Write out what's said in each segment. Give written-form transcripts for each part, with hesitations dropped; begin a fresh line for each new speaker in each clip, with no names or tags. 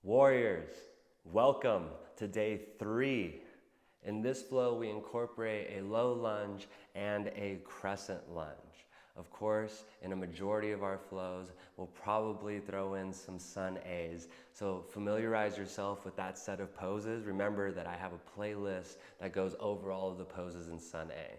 Warriors, welcome to day 3. In this flow, we incorporate a low lunge and a crescent lunge. Of course, in a majority of our flows, we'll probably throw in some sun A's. So familiarize yourself with that set of poses. Remember that I have a playlist that goes over all of the poses in sun A.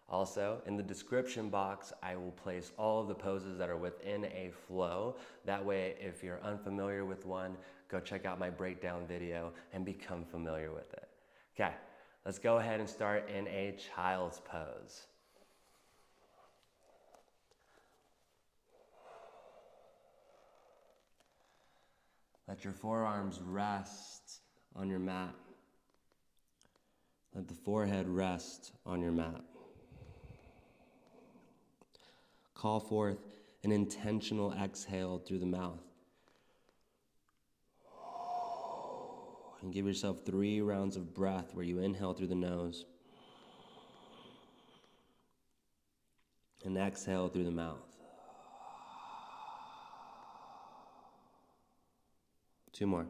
Also, in the description box, I will place all of the poses that are within a flow. That way, if you're unfamiliar with one, go check out my breakdown video and become familiar with it. Okay, let's go ahead and start in a child's pose. Let your forearms rest on your mat. Let the forehead rest on your mat. Call forth an intentional exhale through the mouth. And give yourself 3 rounds of breath where you inhale through the nose and exhale through the mouth. 2 more.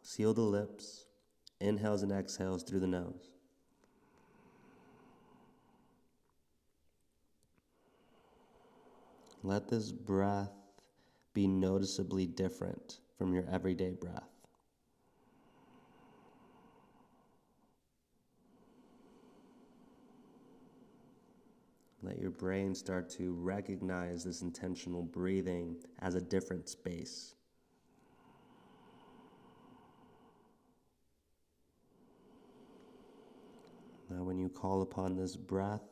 Seal the lips, inhales and exhales through the nose. Let this breath be noticeably different from your everyday breath. Let your brain start to recognize this intentional breathing as a different space. Now, when you call upon this breath,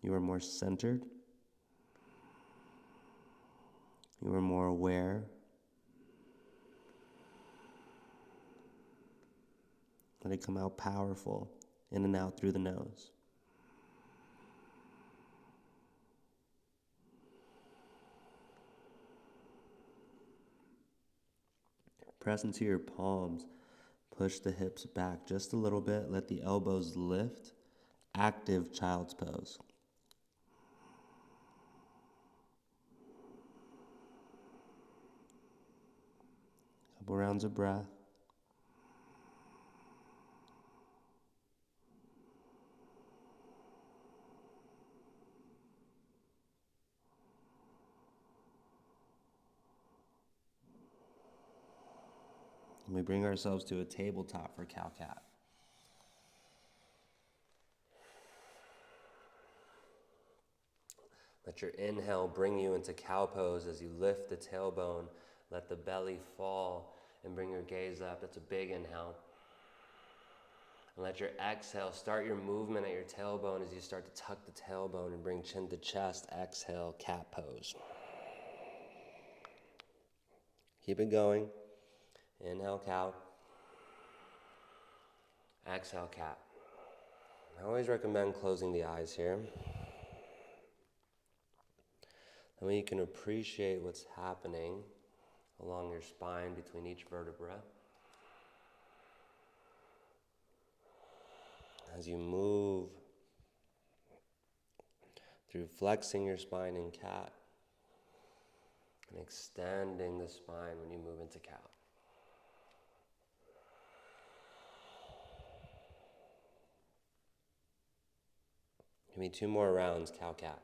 you are more centered. You are more aware. Let it come out powerful, in and out through the nose. Press into your palms. Push the hips back just a little bit. Let the elbows lift. Active child's pose. Couple rounds of breath. And we bring ourselves to a tabletop for cow-cat. Let your inhale bring you into cow pose as you lift the tailbone. Let the belly fall and bring your gaze up. That's a big inhale. And let your exhale start your movement at your tailbone as you start to tuck the tailbone and bring chin to chest. Exhale, cat pose. Keep it going. Inhale, cow. Exhale, cat. I always recommend closing the eyes here. That way you can appreciate what's happening along your spine between each vertebra. As you move through flexing your spine in cat and extending the spine when you move into cow. Give me 2 more rounds, cow-cat.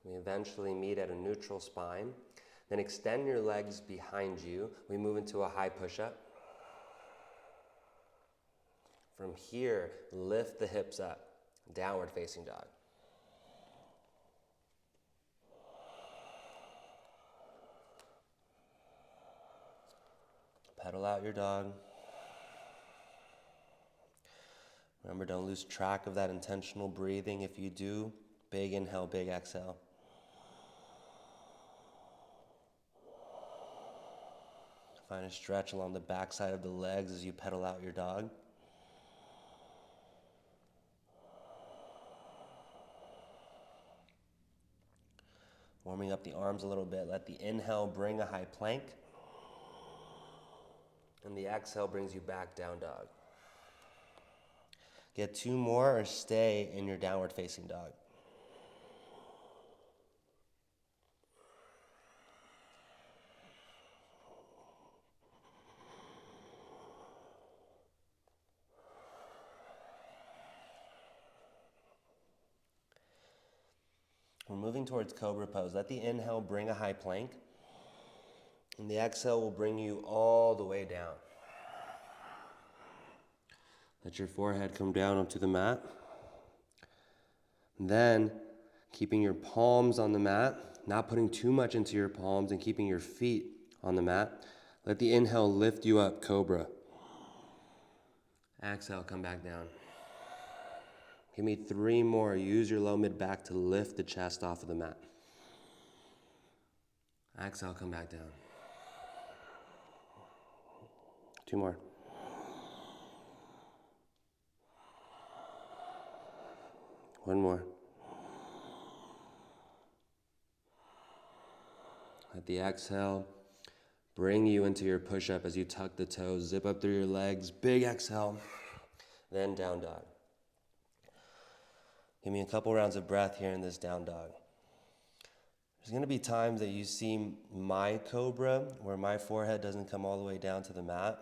We eventually meet at a neutral spine. Then extend your legs behind you. We move into a high push-up. From here, lift the hips up. Downward facing dog. Pedal out your dog. Remember, don't lose track of that intentional breathing. If you do, big inhale, big exhale. Find a stretch along the backside of the legs as you pedal out your dog. Warming up the arms a little bit. Let the inhale bring a high plank. And the exhale brings you back down dog. Get 2 more or stay in your downward facing dog. We're moving towards Cobra pose. Let the inhale bring a high plank. And the exhale will bring you all the way down. Let your forehead come down onto the mat. And then, keeping your palms on the mat, not putting too much into your palms and keeping your feet on the mat, let the inhale lift you up, Cobra. Exhale, come back down. Give me 3 more. Use your low mid back to lift the chest off of the mat. Exhale, come back down. 2 more. One more. Let the exhale bring you into your push-up as you tuck the toes, zip up through your legs, big exhale, then down dog. Give me a couple rounds of breath here in this down dog. There's going to be times that you see my Cobra where my forehead doesn't come all the way down to the mat.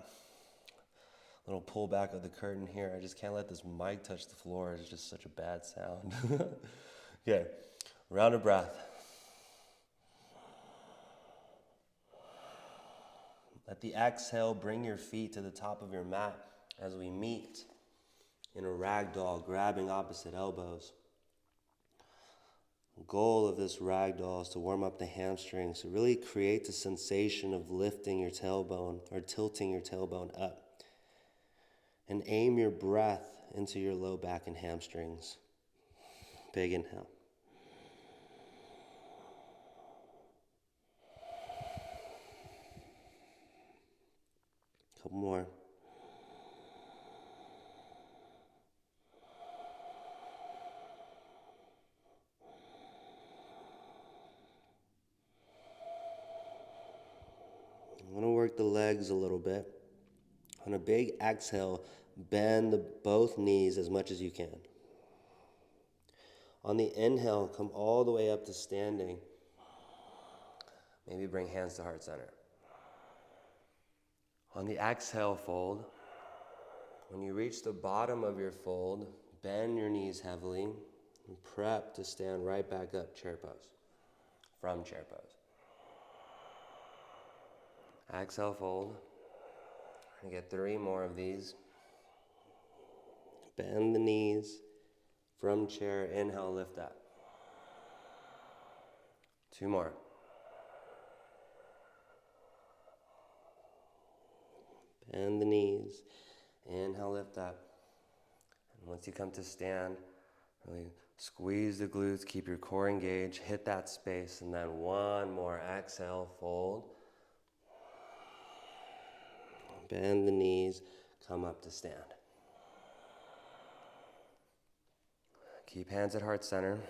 A little pull back of the curtain here. I just can't let this mic touch the floor. It's just such a bad sound. Okay, round of breath. Let the exhale bring your feet to the top of your mat as we meet in a ragdoll, grabbing opposite elbows. The goal of this ragdoll is to warm up the hamstrings, to really create the sensation of lifting your tailbone or tilting your tailbone up. And aim your breath into your low back and hamstrings. Big inhale. Couple more. I'm going to work the legs a little bit. On a big exhale, bend both knees as much as you can. On the inhale, come all the way up to standing. Maybe bring hands to heart center. On the exhale fold, when you reach the bottom of your fold, bend your knees heavily and prep to stand right back up, chair pose, from chair pose. Exhale fold. And get 3 more of these. Bend the knees from chair. Inhale, lift up. 2 more. Bend the knees. Inhale, lift up. And once you come to stand, really squeeze the glutes, keep your core engaged, hit that space, and then 1 more. Exhale, fold. Bend the knees, come up to stand. Keep hands at heart center.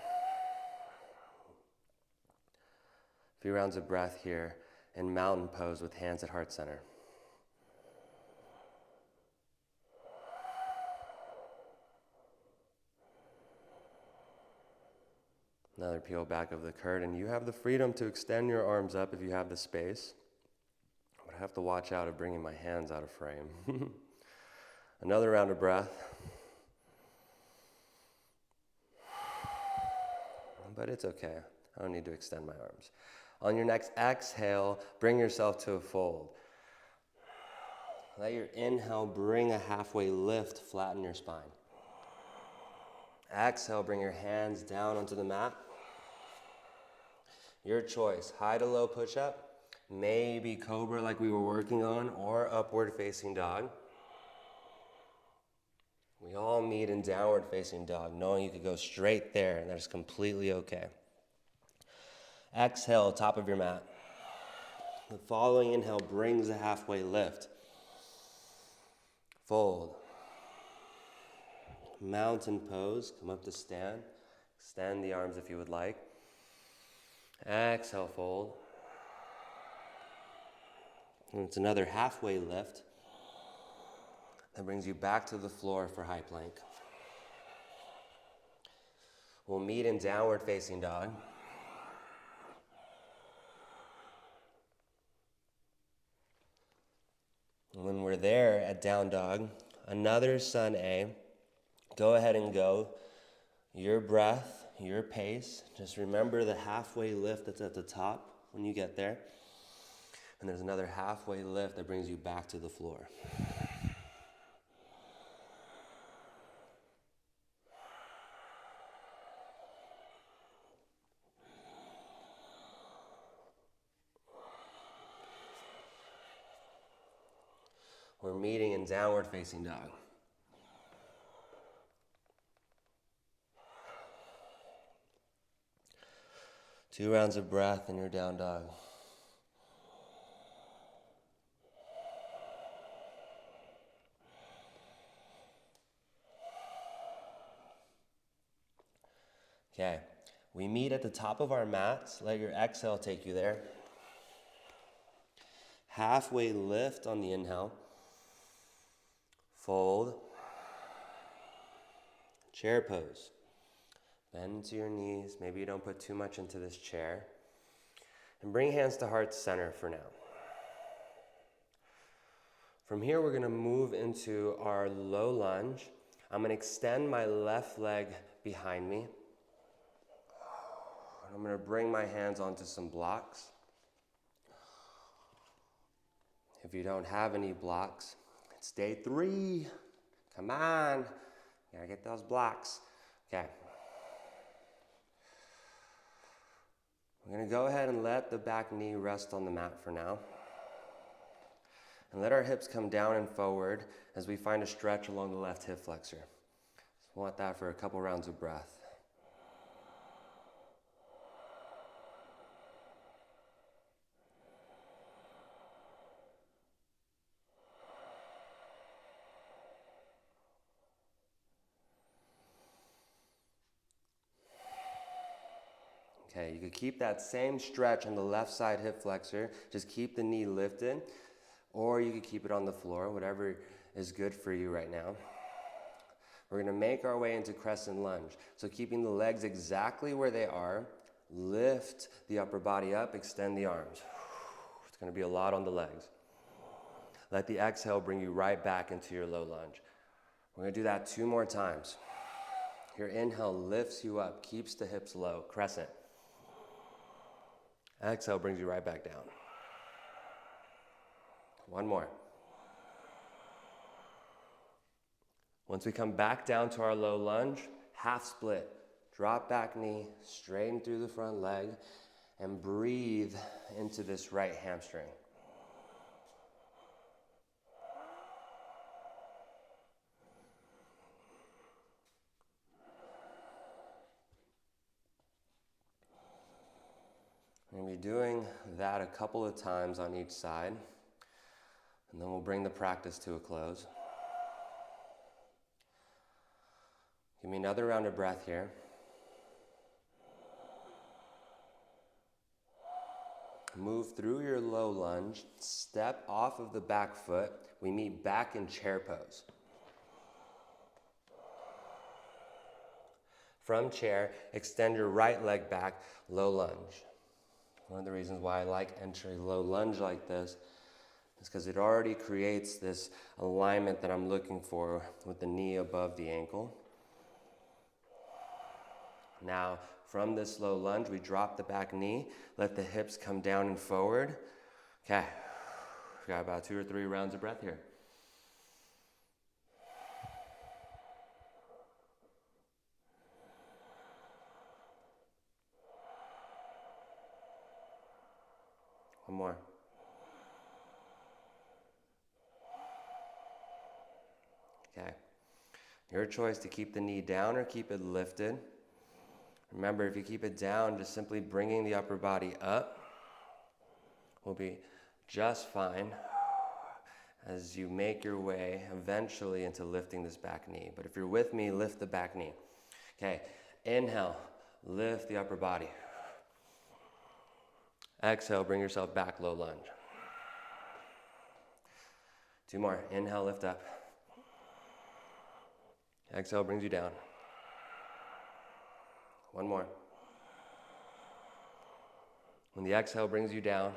A few rounds of breath here in mountain pose with hands at heart center. Another peel back of the curtain. You have the freedom to extend your arms up if you have the space. But I have to watch out of bringing my hands out of frame. Another round of breath. But it's okay. I don't need to extend my arms. On your next exhale, bring yourself to a fold. Let your inhale bring a halfway lift, flatten your spine. Exhale, bring your hands down onto the mat. Your choice, high to low push-up, maybe Cobra like we were working on, or upward facing dog. We all meet in downward facing dog, knowing you could go straight there, and that's completely okay. Exhale, top of your mat. The following inhale brings a halfway lift. Fold. Mountain pose, come up to stand. Extend the arms if you would like. Exhale, fold. And it's another halfway lift. That brings you back to the floor for high plank. We'll meet in downward facing dog. And when we're there at down dog, another sun A, go ahead and go. Your breath, your pace. Just remember the halfway lift that's at the top when you get there. And there's another halfway lift that brings you back to the floor. We're meeting in downward facing dog. Two rounds of breath in your down dog. Okay, we meet at the top of our mats. Let your exhale take you there. Halfway lift on the inhale. Fold. Chair pose. Bend to your knees. Maybe you don't put too much into this chair. And bring hands to heart center for now. From here, we're going to move into our low lunge. I'm going to extend my left leg behind me. I'm going to bring my hands onto some blocks. If you don't have any blocks, it's day 3. Come on. You gotta get those blocks. Okay. We're going to go ahead and let the back knee rest on the mat for now. And let our hips come down and forward as we find a stretch along the left hip flexor. So want that for a couple rounds of breath. Okay, you could keep that same stretch on the left side hip flexor. Just keep the knee lifted, or you could keep it on the floor, whatever is good for you right now. We're gonna make our way into crescent lunge. So keeping the legs exactly where they are, lift the upper body up, extend the arms. It's gonna be a lot on the legs. Let the exhale bring you right back into your low lunge. We're gonna do that 2 more times. Your inhale lifts you up, keeps the hips low, crescent. Exhale brings you right back down. 1 more. Once we come back down to our low lunge, half split. Drop back knee, straighten through the front leg, and breathe into this right hamstring. We're going to be doing that a couple of times on each side, and then we'll bring the practice to a close. Give me another round of breath here. Move through your low lunge, step off of the back foot. We meet back in chair pose. From chair, extend your right leg back, low lunge. One of the reasons why I like entering low lunge like this is because it already creates this alignment that I'm looking for with the knee above the ankle. Now, from this low lunge, we drop the back knee, let the hips come down and forward. Okay, we got about 2 or 3 rounds of breath here. One more. Okay. Your choice to keep the knee down or keep it lifted. Remember, if you keep it down, just simply bringing the upper body up will be just fine as you make your way eventually into lifting this back knee. But if you're with me, lift the back knee. Okay, inhale, lift the upper body. Exhale, bring yourself back, low lunge. 2 more, inhale, lift up. Exhale brings you down. 1 more. When the exhale brings you down,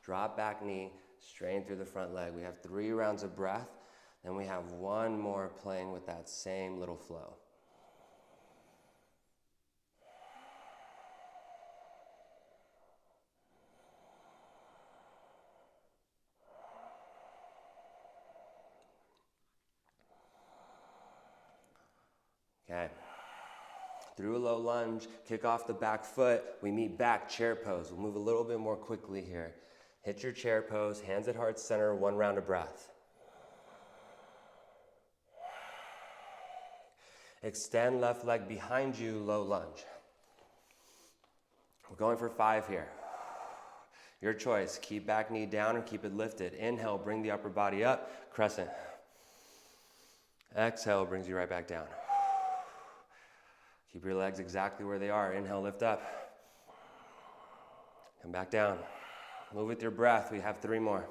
drop back knee, strain through the front leg. We have 3 rounds of breath, then we have 1 more playing with that same little flow. Okay. Through a low lunge, kick off the back foot. We meet back, chair pose. We'll move a little bit more quickly here. Hit your chair pose, hands at heart center, 1 round of breath. Extend left leg behind you, low lunge. We're going for 5 here. Your choice, keep back knee down or keep it lifted. Inhale, bring the upper body up, crescent. Exhale brings you right back down. Keep your legs exactly where they are. Inhale, lift up. Come back down. Move with your breath. We have 3 more.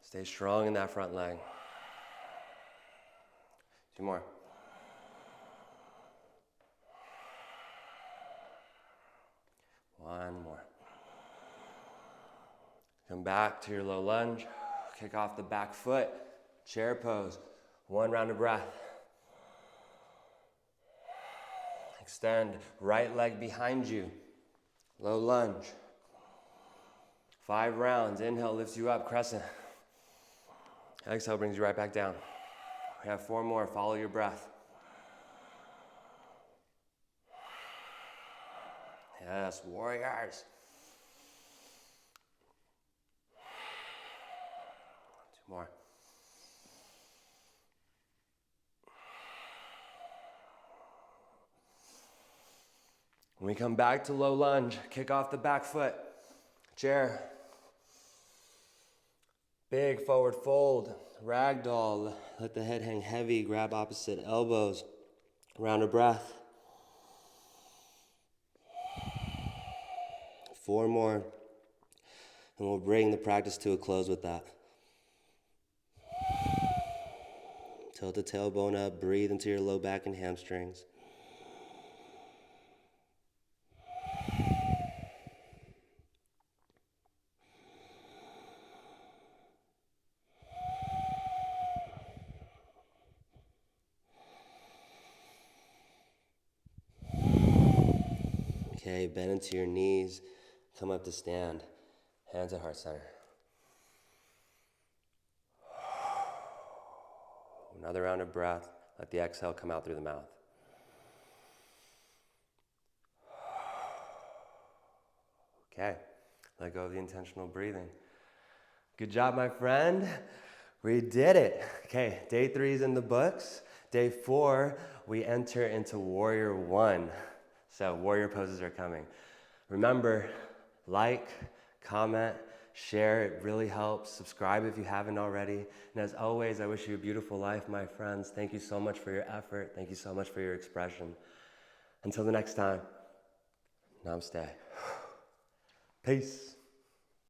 Stay strong in that front leg. 2 more. One more. Come back to your low lunge. Kick off the back foot. Chair pose. 1 round of breath. Extend right leg behind you. Low lunge. 5 rounds. Inhale lifts you up, crescent. Exhale brings you right back down. We have 4 more. Follow your breath. Yes, warriors. 2 more. When we come back to low lunge, kick off the back foot, chair. Big forward fold, ragdoll, let the head hang heavy, grab opposite elbows, round of breath. 4 more, and we'll bring the practice to a close with that. Tilt the tailbone up, breathe into your low back and hamstrings. Okay, bend into your knees, come up to stand, hands at heart center. Another round of breath, let the exhale come out through the mouth. Okay, let go of the intentional breathing. Good job, my friend. We did it. Okay, day 3 is in the books. Day 4, we enter into Warrior 1. So warrior poses are coming. Remember, like, comment, share. It really helps. Subscribe if you haven't already. And as always, I wish you a beautiful life, my friends. Thank you so much for your effort. Thank you so much for your expression. Until the next time, namaste. Peace.